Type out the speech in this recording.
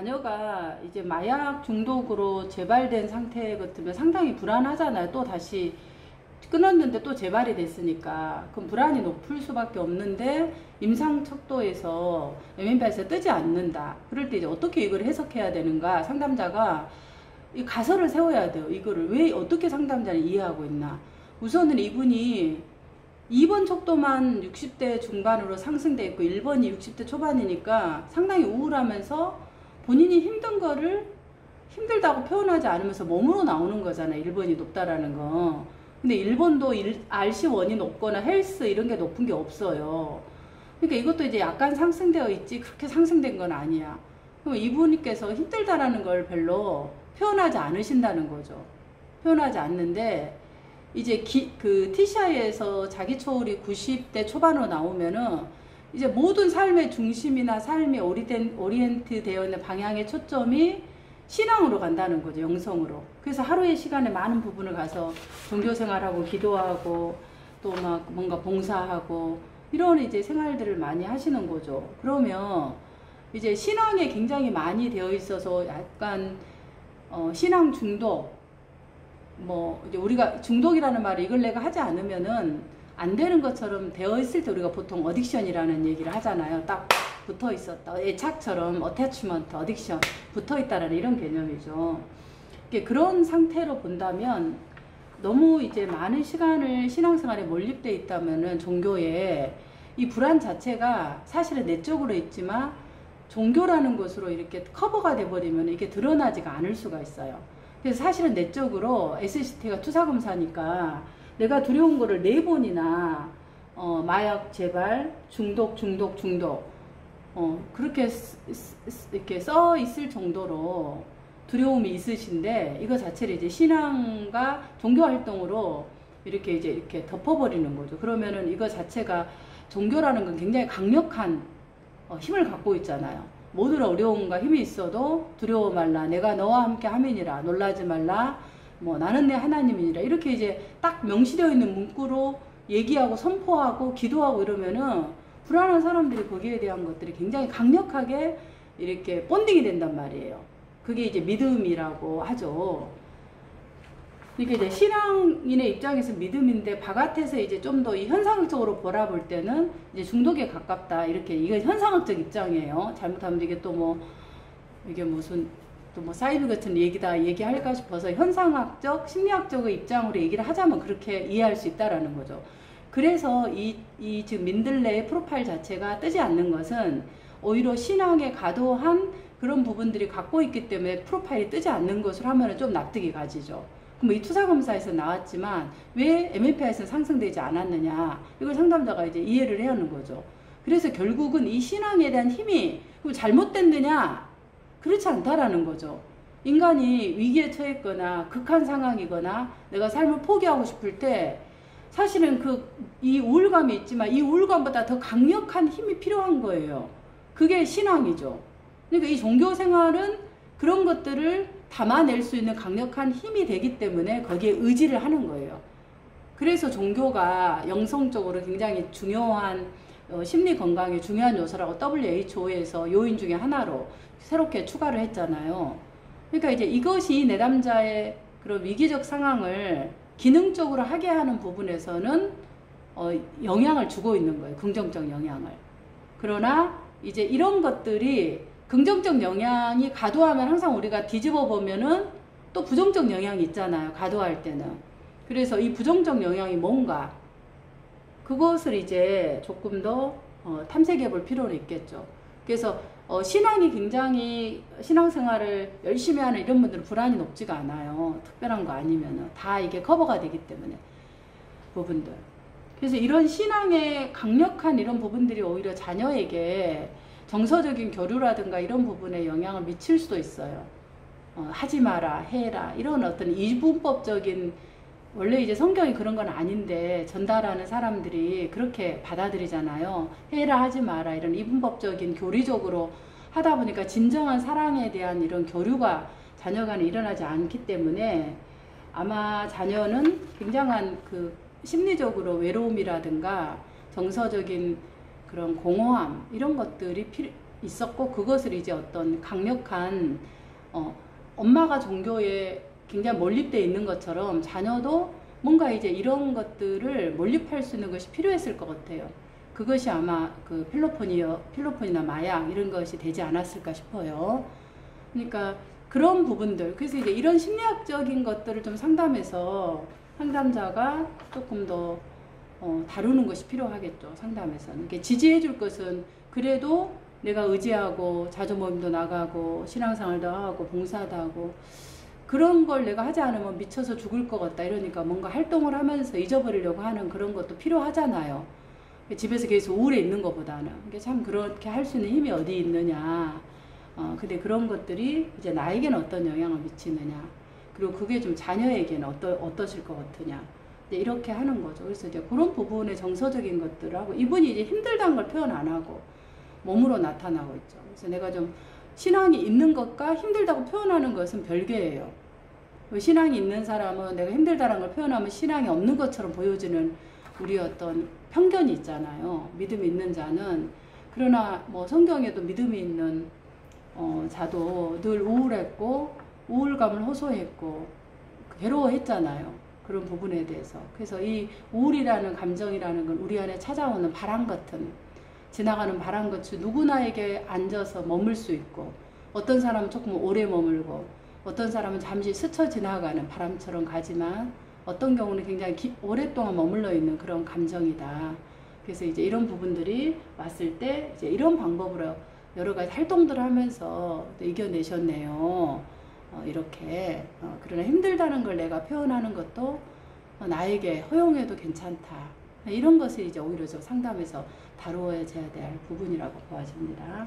자녀가 이제 마약 중독으로 재발된 상태 같으면 상당히 불안하잖아요. 또 다시 끊었는데 또 재발이 됐으니까 그럼 불안이 높을 수밖에 없는데 임상척도에서 MMPI에서 뜨지 않는다. 그럴 때 이제 어떻게 이걸 해석해야 되는가? 상담자가 이 가설을 세워야 돼요. 이거를 왜 어떻게 상담자는 이해하고 있나? 우선은 이분이 2번 척도만 60대 중반으로 상승돼 있고 1번이 60대 초반이니까 상당히 우울하면서 본인이 힘든 거를 힘들다고 표현하지 않으면서 몸으로 나오는 거잖아요. 1번이 높다라는 거. 근데 1번도 RC1이 높거나 헬스 이런 게 높은 게 없어요. 그러니까 이것도 이제 약간 상승되어 있지 그렇게 상승된 건 아니야. 그럼 이분께서 힘들다라는 걸 별로 표현하지 않으신다는 거죠. 표현하지 않는데 이제 그 TCI에서 자기 초월이 90대 초반으로 나오면은 이제 모든 삶의 중심이나 삶이 오리엔트 되어 있는 방향의 초점이 신앙으로 간다는 거죠. 영성으로. 그래서 하루의 시간에 많은 부분을 가서 종교생활하고 기도하고 또 막 뭔가 봉사하고 이런 이제 생활들을 많이 하시는 거죠. 그러면 이제 신앙에 굉장히 많이 되어 있어서 약간 신앙 중독 뭐 이제 우리가 중독이라는 말을 이걸 내가 하지 않으면은 안 되는 것처럼 되어 있을 때 우리가 보통 어딕션이라는 얘기를 하잖아요. 딱 붙어 있었다. 애착처럼 어태치먼트, 어딕션 붙어 있다라는 이런 개념이죠. 그런 상태로 본다면 너무 이제 많은 시간을 신앙생활에 몰입돼 있다면은 종교에 이 불안 자체가 사실은 내적으로 있지만 종교라는 것으로 이렇게 커버가 돼버리면 이게 드러나지가 않을 수가 있어요. 그래서 사실은 내적으로 SCT가 투사검사니까 내가 두려운 거를 4번이나 마약 재발, 중독 그렇게 이렇게 써 있을 정도로 두려움이 있으신데 이거 자체를 이제 신앙과 종교 활동으로 이렇게 덮어버리는 거죠. 그러면은 이거 자체가 종교라는 건 굉장히 강력한 힘을 갖고 있잖아요. 모든 어려움과 힘이 있어도 두려워 말라. 내가 너와 함께 함이니라. 놀라지 말라. 뭐 나는 내 하나님이니라. 이렇게 이제 딱 명시되어 있는 문구로 얘기하고 선포하고 기도하고 이러면은 불안한 사람들이 거기에 대한 것들이 굉장히 강력하게 이렇게 본딩이 된단 말이에요. 그게 이제 믿음이라고 하죠. 그러니까 이제 신앙인의 입장에서 믿음인데 바깥에서 이제 좀 더 이 현상적으로 바라볼 때는 이제 중독에 가깝다. 이렇게 이건 현상학적 입장이에요. 잘못하면 이게 또 뭐 이게 무슨 또 뭐 사이비 같은 얘기다 얘기할까 싶어서 현상학적, 심리학적의 입장으로 얘기를 하자면 그렇게 이해할 수 있다라는 거죠. 그래서 이 지금 민들레의 프로파일 자체가 뜨지 않는 것은 오히려 신앙에 과도한 그런 부분들이 갖고 있기 때문에 프로파일이 뜨지 않는 것으로 하면 좀 납득이 가지죠. 그럼 이 투사검사에서 나왔지만 왜 MMPI에서는 상승되지 않았느냐 이걸 상담자가 이제 이해를 해야 하는 거죠. 그래서 결국은 이 신앙에 대한 힘이 잘못됐느냐 그렇지 않다라는 거죠. 인간이 위기에 처했거나 극한 상황이거나 내가 삶을 포기하고 싶을 때 사실은 이 우울감이 있지만 이 우울감보다 더 강력한 힘이 필요한 거예요. 그게 신앙이죠. 그러니까 이 종교 생활은 그런 것들을 담아낼 수 있는 강력한 힘이 되기 때문에 거기에 의지를 하는 거예요. 그래서 종교가 영성적으로 굉장히 중요한 심리 건강에 중요한 요소라고 WHO에서 요인 중에 하나로 새롭게 추가를 했잖아요. 그러니까 이제 이것이 내담자의 그런 위기적 상황을 기능적으로 하게 하는 부분에서는 영향을 주고 있는 거예요. 긍정적 영향을. 그러나 이제 이런 것들이 긍정적 영향이 과도하면 항상 우리가 뒤집어 보면은 또 부정적 영향이 있잖아요. 과도할 때는. 그래서 이 부정적 영향이 뭔가 그것을 이제 조금 더 탐색해 볼 필요는 있겠죠. 그래서 신앙이 굉장히 신앙생활을 열심히 하는 이런 분들은 불안이 높지가 않아요. 특별한 거 아니면은 다 이게 커버가 되기 때문에 부분들. 그래서 이런 신앙의 강력한 이런 부분들이 오히려 자녀에게 정서적인 교류라든가 이런 부분에 영향을 미칠 수도 있어요. 하지 마라, 해라 이런 어떤 이분법적인 원래 이제 성경이 그런 건 아닌데 전달하는 사람들이 그렇게 받아들이잖아요. 해라 하지 마라 이런 이분법적인 교리적으로 하다 보니까 진정한 사랑에 대한 이런 교류가 자녀 간에 일어나지 않기 때문에 아마 자녀는 굉장한 그 심리적으로 외로움이라든가 정서적인 그런 공허함 이런 것들이 있었고, 그것을 이제 어떤 강력한 엄마가 종교에 굉장히 몰입되어 있는 것처럼 자녀도 뭔가 이제 이런 것들을 몰입할 수 있는 것이 필요했을 것 같아요. 그것이 아마 그 필로폰이나 마약 이런 것이 되지 않았을까 싶어요. 그러니까 그런 부분들, 그래서 이제 이런 심리학적인 것들을 좀 상담해서 상담자가 조금 더 다루는 것이 필요하겠죠. 상담에서는. 지지해 줄 것은 그래도 내가 의지하고 자조 모임도 나가고 신앙생활도 하고 봉사도 하고 그런 걸 내가 하지 않으면 미쳐서 죽을 것 같다 이러니까 뭔가 활동을 하면서 잊어버리려고 하는 그런 것도 필요하잖아요. 집에서 계속 우울해 있는 것보다는. 참 그렇게 할 수 있는 힘이 어디 있느냐. 근데 그런 것들이 이제 나에게는 어떤 영향을 미치느냐. 그리고 그게 좀 자녀에게는 어떠실 것 같으냐. 이렇게 하는 거죠. 그래서 이제 그런 부분의 정서적인 것들하고 이분이 이제 힘들다는 걸 표현 안 하고 몸으로 나타나고 있죠. 그래서 내가 좀 신앙이 있는 것과 힘들다고 표현하는 것은 별개예요. 신앙이 있는 사람은 내가 힘들다는 걸 표현하면 신앙이 없는 것처럼 보여지는 우리 어떤 편견이 있잖아요. 믿음이 있는 자는. 그러나 뭐 성경에도 믿음이 있는 자도 늘 우울했고 우울감을 호소했고 괴로워했잖아요. 그런 부분에 대해서. 그래서 이 우울이라는 감정이라는 건 우리 안에 찾아오는 바람 같은, 지나가는 바람같이 누구나에게 앉아서 머물 수 있고, 어떤 사람은 조금 오래 머물고 어떤 사람은 잠시 스쳐 지나가는 바람처럼 가지만 어떤 경우는 굉장히 오랫동안 머물러 있는 그런 감정이다. 그래서 이제 이런 부분들이 왔을 때 이제 이런 방법으로 여러 가지 활동들을 하면서 이겨내셨네요. 이렇게. 그러나 힘들다는 걸 내가 표현하는 것도 나에게 허용해도 괜찮다. 이런 것을 이제 오히려 저 상담에서 다루어져야 될 부분이라고 보아집니다.